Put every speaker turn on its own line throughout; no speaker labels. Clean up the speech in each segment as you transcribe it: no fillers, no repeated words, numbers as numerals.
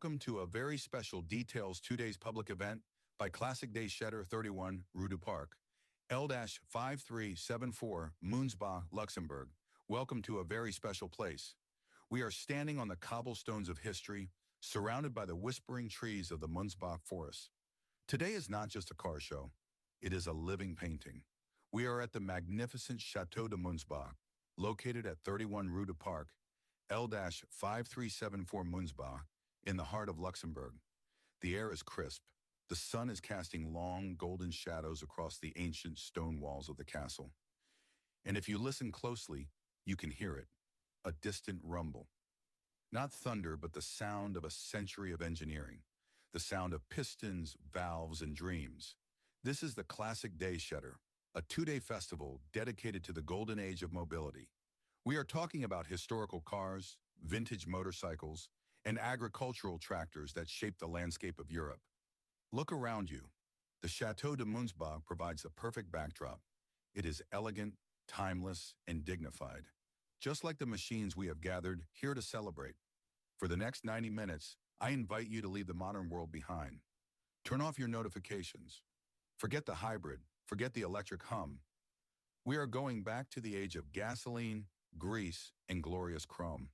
welcome to a very special Details 2 Days public event by Classic Day Schëtter 31 Rue du Parc, L-5374 Munsbach, Luxembourg. Welcome to a very special place. We are standing on the cobblestones of history, surrounded by the whispering trees of the Munsbach forest. Today is not just a car show, it is a living painting. We are at the magnificent Château de Munsbach, located at 31 Rue du Parc, L-5374 Munsbach, in the heart of Luxembourg. The air is crisp. The sun is casting long, golden shadows across the ancient stone walls of the castle. And if you listen closely, you can hear it, a distant rumble. Not thunder, but the sound of a century of engineering, the sound of pistons, valves, and dreams. This is the Classic Day Schëtter, a 2-day festival dedicated to the golden age of mobility. We are talking about historical cars, vintage motorcycles, and agricultural tractors that shape the landscape of Europe. Look around you. The Château de Munsbach provides the perfect backdrop. It is elegant, timeless, and dignified, just like the machines we have gathered here to celebrate. For the next 90 minutes, I invite you to leave the modern world behind. Turn off your notifications. Forget the hybrid, forget the electric hum. We are going back to the age of gasoline, grease, and glorious chrome.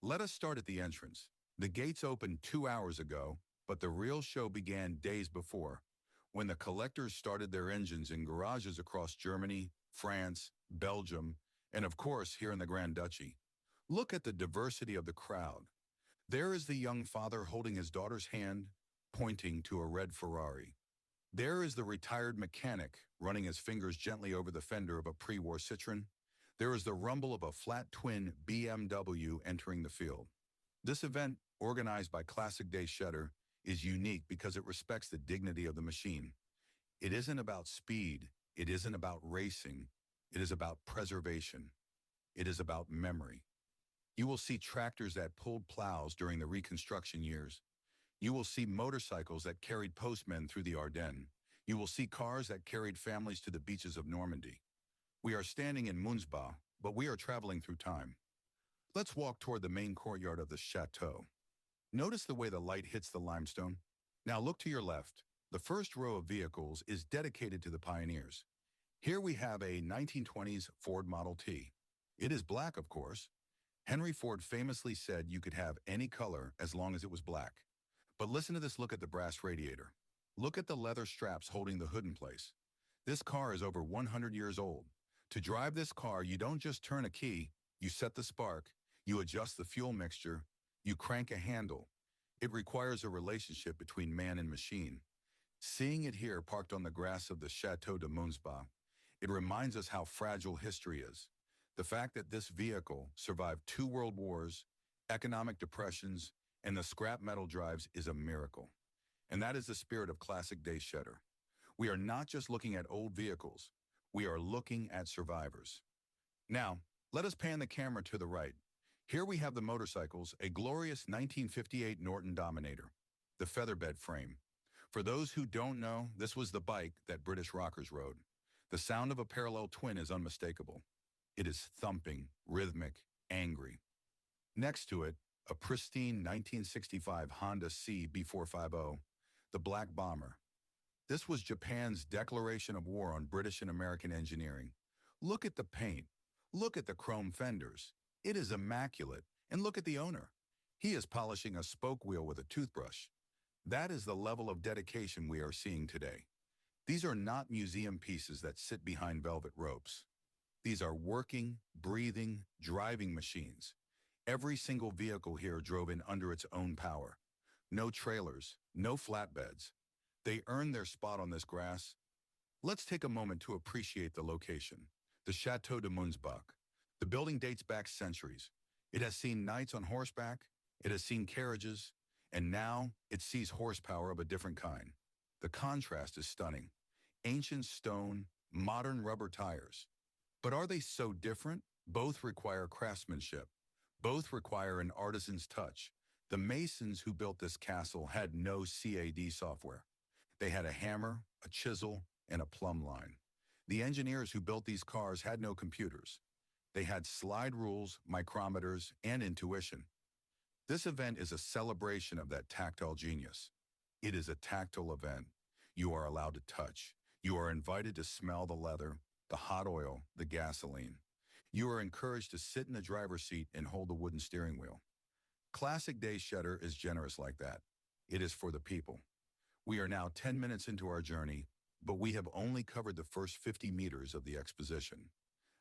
Let us start at the entrance. The gates opened 2 hours ago, but the real show began days before, when the collectors started their engines in garages across Germany, France, Belgium, and of course here in the Grand Duchy. Look at the diversity of the crowd. There is the young father holding his daughter's hand, pointing to a red Ferrari. There is the retired mechanic running his fingers gently over the fender of a pre-war Citroën. There is the rumble of a flat twin BMW entering the field. This event, organized by Classic Day Schëtter, is unique because it respects the dignity of the machine. It isn't about speed, it isn't about racing, it is about preservation. It is about memory. You will see tractors that pulled plows during the Reconstruction years. You will see motorcycles that carried postmen through the Ardennes. You will see cars that carried families to the beaches of Normandy. We are standing in Munsbach, but we are traveling through time. Let's walk toward the main courtyard of the Château. Notice the way the light hits the limestone. Now look to your left. The first row of vehicles is dedicated to the pioneers. Here we have a 1920s Ford Model T. It is black, of course. Henry Ford famously said you could have any color as long as it was black. But listen to this look at the brass radiator. Look at the leather straps holding the hood in place. This car is over 100 years old. To drive this car, you don't just turn a key, you set the spark, you adjust the fuel mixture, you crank a handle. It requires a relationship between man and machine. Seeing it here parked on the grass of the Château de Munsbach, it reminds us how fragile history is. The fact that this vehicle survived 2 world wars, economic depressions, and the scrap metal drives is a miracle. And that is the spirit of Classic Day Schëtter. We are not just looking at old vehicles, we are looking at survivors. Now, let us pan the camera to the right. Here we have the motorcycles, a glorious 1958 Norton Dominator, the featherbed frame. For those who don't know, this was the bike that British rockers rode. The sound of a parallel twin is unmistakable. It is thumping, rhythmic, angry. Next to it, a pristine 1965 Honda CB450, the Black Bomber. This was Japan's declaration of war on British and American engineering. Look at the paint. Look at the chrome fenders. It is immaculate. And look at the owner. He is polishing a spoke wheel with a toothbrush. That is the level of dedication we are seeing today. These are not museum pieces that sit behind velvet ropes. These are working, breathing, driving machines. Every single vehicle here drove in under its own power. No trailers, no flatbeds. They earned their spot on this grass. Let's take a moment to appreciate the location. The Château de Munsbach. The building dates back centuries. It has seen knights on horseback, it has seen carriages, and now it sees horsepower of a different kind. The contrast is stunning. Ancient stone, modern rubber tires. But are they so different? Both require craftsmanship. Both require an artisan's touch. The masons who built this castle had no CAD software. They had a hammer, a chisel, and a plumb line. The engineers who built these cars had no computers. They had slide rules, micrometers, and intuition. This event is a celebration of that tactile genius. It is a tactile event. You are allowed to touch. You are invited to smell the leather, the hot oil, the gasoline. You are encouraged to sit in the driver's seat and hold the wooden steering wheel. Classic Day Schëtter is generous like that. It is for the people. We are now 10 minutes into our journey, but we have only covered the first 50 meters of the exposition.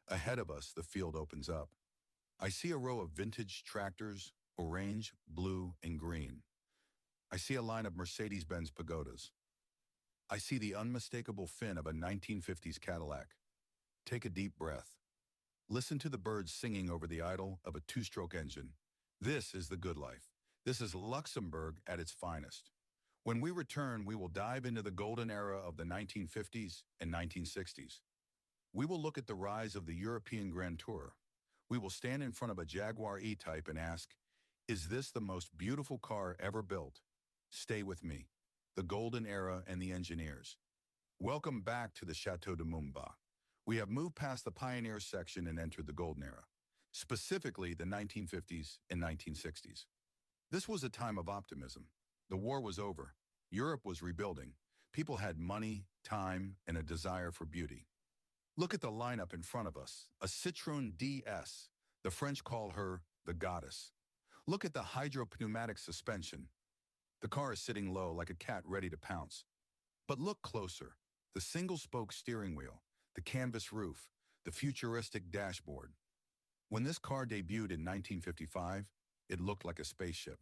Ahead of us, the field opens up. I see a row of vintage tractors, orange, blue, and green. I see a line of Mercedes-Benz pagodas. I see the unmistakable fin of a 1950s Cadillac. Take a deep breath. Listen to the birds singing over the idle of a two-stroke engine. This is the good life. This is Luxembourg at its finest. When we return, we will dive into the golden era of the 1950s and 1960s. We will look at the rise of the European Grand Tour. We will stand in front of a Jaguar E-Type and ask, is this the most beautiful car ever built? Stay with me. The golden era and the engineers. Welcome back to the Château de Munsbach. We have moved past the pioneer section and entered the golden era, specifically the 1950s and 1960s. This was a time of optimism. The war was over. Europe was rebuilding. People had money, time, and a desire for beauty. Look at the lineup in front of us, a Citroën DS. The French call her the goddess. Look at the hydropneumatic suspension. The car is sitting low like a cat ready to pounce. But look closer. The single-spoke steering wheel, the canvas roof, the futuristic dashboard. When this car debuted in 1955, it looked like a spaceship.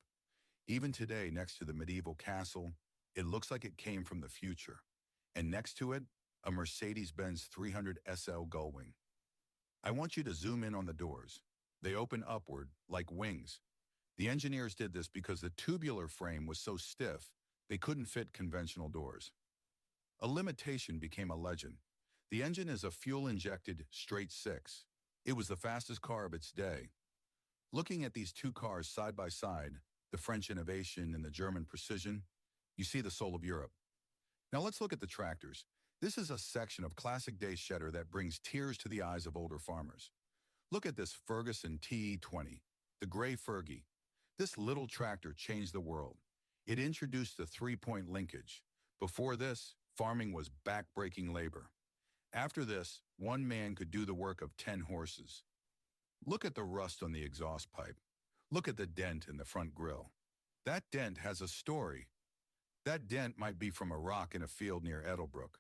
Even today, next to the medieval castle, it looks like it came from the future. And next to it, a Mercedes-Benz 300 SL Gullwing. I want you to zoom in on the doors. They open upward, like wings. The engineers did this because the tubular frame was so stiff, they couldn't fit conventional doors. A limitation became a legend. The engine is a fuel-injected straight six. It was the fastest car of its day. Looking at these two cars side by side, the French innovation and the German precision, you see the soul of Europe. Now let's look at the tractors. This is a section of Classic Day Schëtter that brings tears to the eyes of older farmers. Look at this Ferguson TE20, the gray Fergie. This little tractor changed the world. It introduced the three-point linkage. Before this, farming was back-breaking labor. After this, one man could do the work of 10 horses. Look at the rust on the exhaust pipe. Look at the dent in the front grille. That dent has a story. That dent might be from a rock in a field near Edelbrook.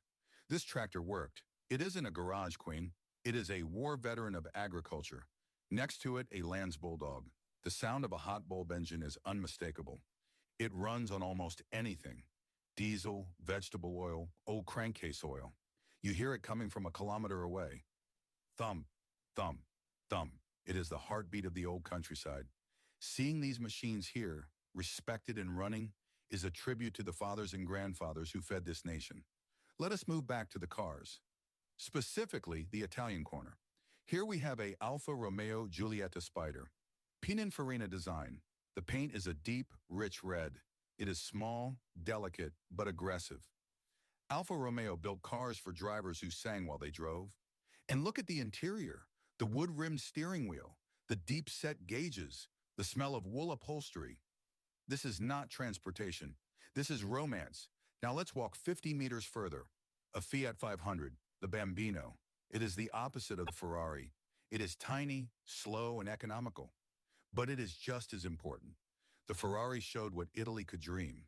This tractor worked. It isn't a garage queen. It is a war veteran of agriculture. Next to it, a Lanz Bulldog. The sound of a hot bulb engine is unmistakable. It runs on almost anything. Diesel, vegetable oil, old crankcase oil. You hear it coming from a kilometer away. Thump, thump, thump. It is the heartbeat of the old countryside. Seeing these machines here, respected and running, is a tribute to the fathers and grandfathers who fed this nation. Let us move back to the cars. Specifically, the Italian corner. Here we have a Alfa Romeo Giulietta Spider. Pininfarina design. The paint is a deep, rich red. It is small, delicate, but aggressive. Alfa Romeo built cars for drivers who sang while they drove. And look at the interior, the wood-rimmed steering wheel, the deep-set gauges, the smell of wool upholstery. This is not transportation. This is romance. Now let's walk 50 meters further. A Fiat 500, the Bambino. It is the opposite of the Ferrari. It is tiny, slow, and economical. But it is just as important. The Ferrari showed what Italy could dream.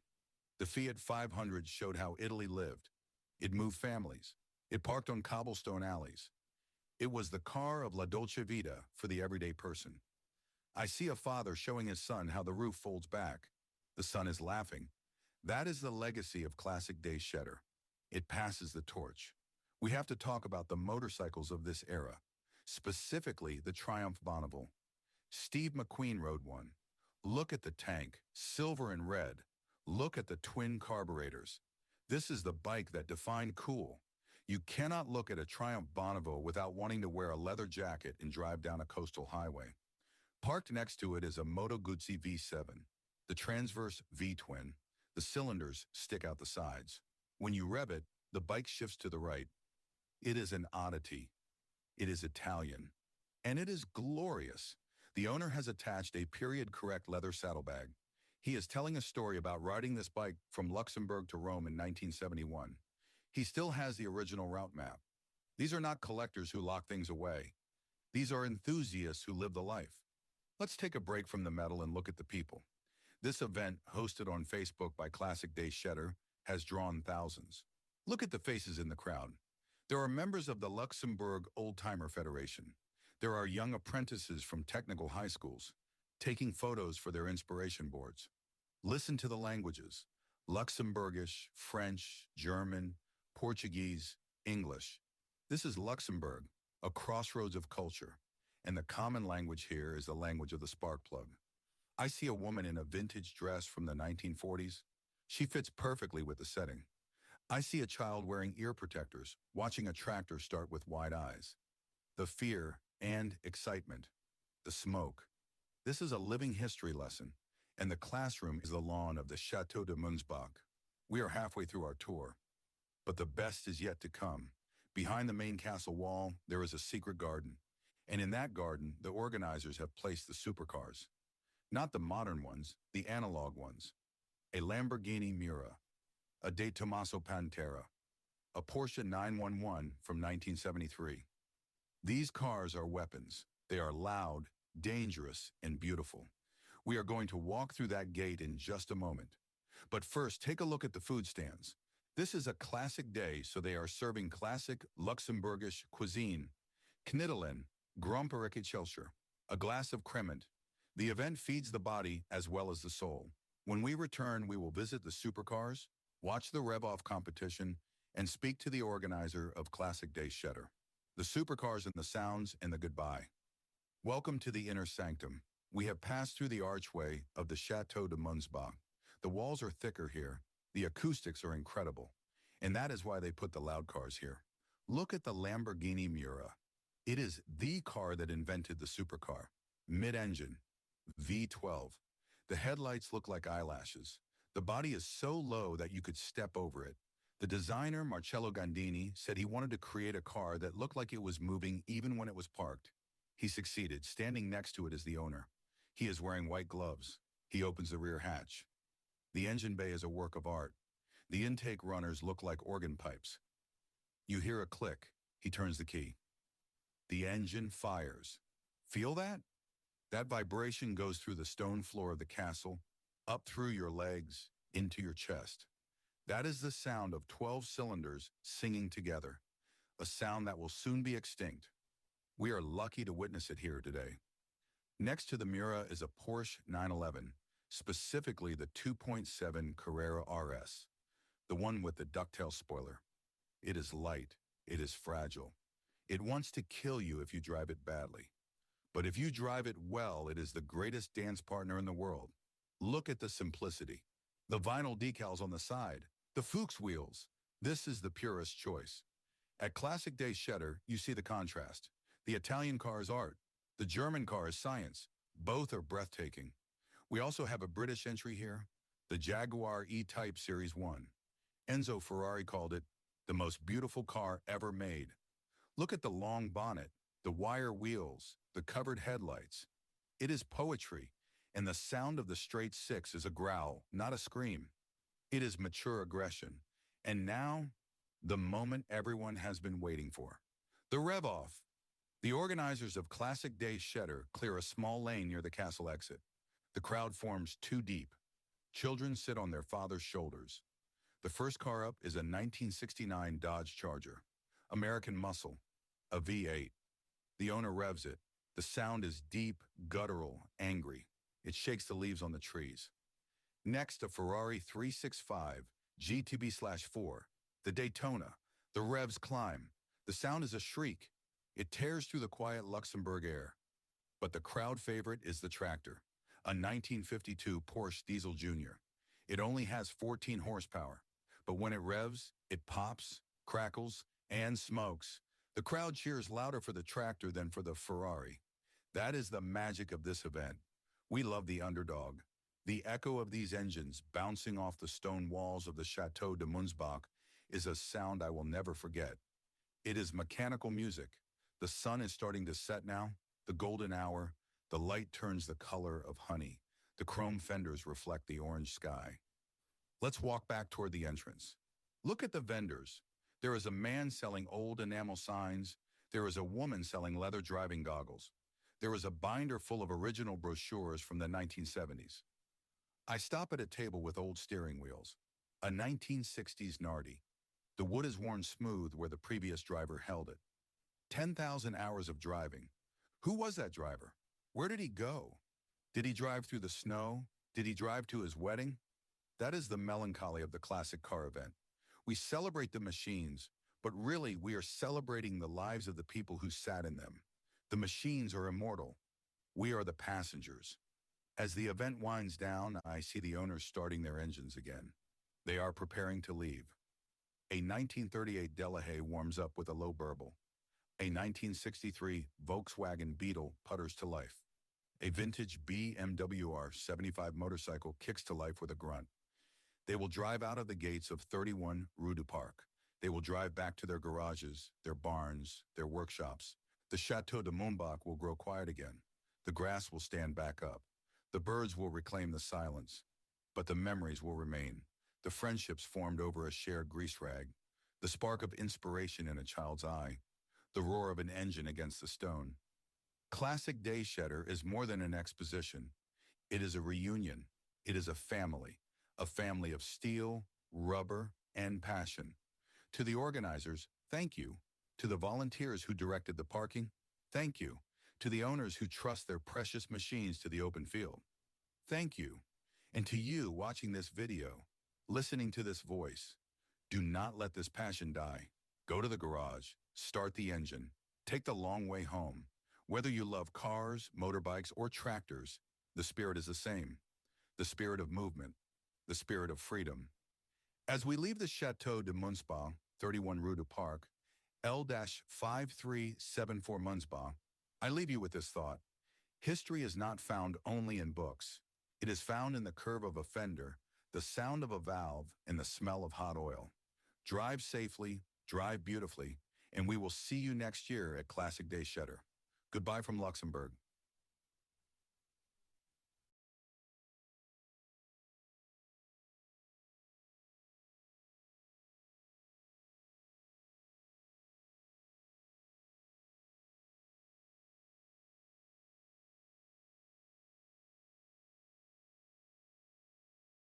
The Fiat 500 showed how Italy lived. It moved families. It parked on cobblestone alleys. It was the car of La Dolce Vita for the everyday person. I see a father showing his son how the roof folds back. The son is laughing. That is the legacy of Classic Day Schëtter. It passes the torch. We have to talk about the motorcycles of this era, specifically the Triumph Bonneville. Steve McQueen rode one. Look at the tank, silver and red. Look at the twin carburetors. This is the bike that defined cool. You cannot look at a Triumph Bonneville without wanting to wear a leather jacket and drive down a coastal highway. Parked next to it is a Moto Guzzi V7, the transverse V-twin. The cylinders stick out the sides. When you rev it, the bike shifts to the right. It is an oddity. It is Italian. And it is glorious. The owner has attached a period-correct leather saddlebag. He is telling a story about riding this bike from Luxembourg to Rome in 1971. He still has the original route map. These are not collectors who lock things away. These are enthusiasts who live the life. Let's take a break from the metal and look at the people. This event, hosted on Facebook by Classic Day Schëtter, has drawn thousands. Look at the faces in the crowd. There are members of the Luxembourg Old-Timer Federation. There are young apprentices from technical high schools, taking photos for their inspiration boards. Listen to the languages: Luxembourgish, French, German, Portuguese, English. This is Luxembourg, a crossroads of culture, and the common language here is the language of the spark plug. I see a woman in a vintage dress from the 1940s. She fits perfectly with the setting. I see a child wearing ear protectors, watching a tractor start with wide eyes. The fear and excitement, the smoke. This is a living history lesson, and the classroom is the lawn of the Château de Munsbach. We are halfway through our tour, but the best is yet to come. Behind the main castle wall, there is a secret garden, and in that garden, the organizers have placed the supercars. Not the modern ones, the analog ones. A Lamborghini Miura, a De Tomaso Pantera, a Porsche 911 from 1973. These cars are weapons. They are loud, dangerous, and beautiful. We are going to walk through that gate in just a moment. But first, take a look at the food stands. This is a classic day, so they are serving classic Luxembourgish cuisine. Knittelen, gromperige Schëtter, a glass of cremant. The event feeds the body as well as the soul. When we return, we will visit the supercars, watch the rev-off competition, and speak to the organizer of Classic Day Schëtter. The supercars and the sounds and the goodbye. Welcome to the inner sanctum. We have passed through the archway of the Château de Munsbach. The walls are thicker here. The acoustics are incredible. And that is why they put the loud cars here. Look at the Lamborghini Miura. It is the car that invented the supercar. Mid-engine, V12. The headlights look like eyelashes. The body is so low that you could step over it. The designer, Marcello Gandini, said he wanted to create a car that looked like it was moving even when it was parked. He succeeded. Standing next to it is the owner. He is wearing white gloves. He opens the rear hatch. The engine bay is a work of art. The intake runners look like organ pipes. You hear a click. He turns the key. The engine fires. Feel that? That vibration goes through the stone floor of the castle, up through your legs, into your chest. That is the sound of 12 cylinders singing together, a sound that will soon be extinct. We are lucky to witness it here today. Next to the Miura is a Porsche 911, specifically the 2.7 Carrera RS, the one with the ducktail spoiler. It is light. It is fragile. It wants to kill you if you drive it badly. But if you drive it well, it is the greatest dance partner in the world. Look at the simplicity. The vinyl decals on the side, the Fuchs wheels. This is the purest choice. At Classic Day Schëtter, you see the contrast. The Italian car is art. The German car is science. Both are breathtaking. We also have a British entry here, the Jaguar E-Type Series 1. Enzo Ferrari called it the most beautiful car ever made. Look at the long bonnet, the wire wheels, the covered headlights. It is poetry, and the sound of the straight six is a growl, not a scream. It is mature aggression. And now, the moment everyone has been waiting for. The rev-off. The organizers of Classic Day Schëtter clear a small lane near the castle exit. The crowd forms two deep. Children sit on their father's shoulders. The first car up is a 1969 Dodge Charger. American muscle, a V8. The owner revs it. The sound is deep, guttural, angry. It shakes the leaves on the trees. Next, a Ferrari 365 GTB/4, the Daytona. The revs climb. The sound is a shriek. It tears through the quiet Luxembourg air. But the crowd favorite is the tractor, a 1952 Porsche Diesel Jr. It only has 14 horsepower, but when it revs, it pops, crackles, and smokes. The crowd cheers louder for the tractor than for the Ferrari. That is the magic of this event. We love the underdog. The echo of these engines bouncing off the stone walls of the Château de Munsbach is a sound I will never forget. It is mechanical music. The sun is starting to set now, the golden hour. The light turns the color of honey. The chrome fenders reflect the orange sky. Let's walk back toward the entrance. Look at the vendors. There is a man selling old enamel signs. There is a woman selling leather driving goggles. There is a binder full of original brochures from the 1970s. I stop at a table with old steering wheels. A 1960s Nardi. The wood is worn smooth where the previous driver held it. 10,000 hours of driving. Who was that driver? Where did he go? Did he drive through the snow? Did he drive to his wedding? That is the melancholy of the classic car event. We celebrate the machines, but really we are celebrating the lives of the people who sat in them. The machines are immortal. We are the passengers. As the event winds down, I see the owners starting their engines again. They are preparing to leave. A 1938 Delahaye warms up with a low burble. A 1963 Volkswagen Beetle putters to life. A vintage BMW R75 motorcycle kicks to life with a grunt. They will drive out of the gates of 31 Rue du Parc. They will drive back to their garages, their barns, their workshops. The Château de Munsbach will grow quiet again. The grass will stand back up. The birds will reclaim the silence. But the memories will remain. The friendships formed over a shared grease rag. The spark of inspiration in a child's eye. The roar of an engine against the stone. Classic Day Schëtter is more than an exposition. It is a reunion. It is a family of steel, rubber, and passion. To the organizers, thank you. To the volunteers who directed the parking, thank you. To the owners who trust their precious machines to the open field, thank you. And to you watching this video, listening to this voice, do not let this passion die. Go to the garage, start the engine, take the long way home. Whether you love cars, motorbikes, or tractors, the spirit is the same. The spirit of movement, the spirit of freedom. As we leave the Château de Munsbach, 31 Rue du Parc, L-5374 Munsbach, I leave you with this thought. History is not found only in books. It is found in the curve of a fender, the sound of a valve, and the smell of hot oil. Drive safely, drive beautifully, and we will see you next year at Classic Day Schëtter. Goodbye from Luxembourg.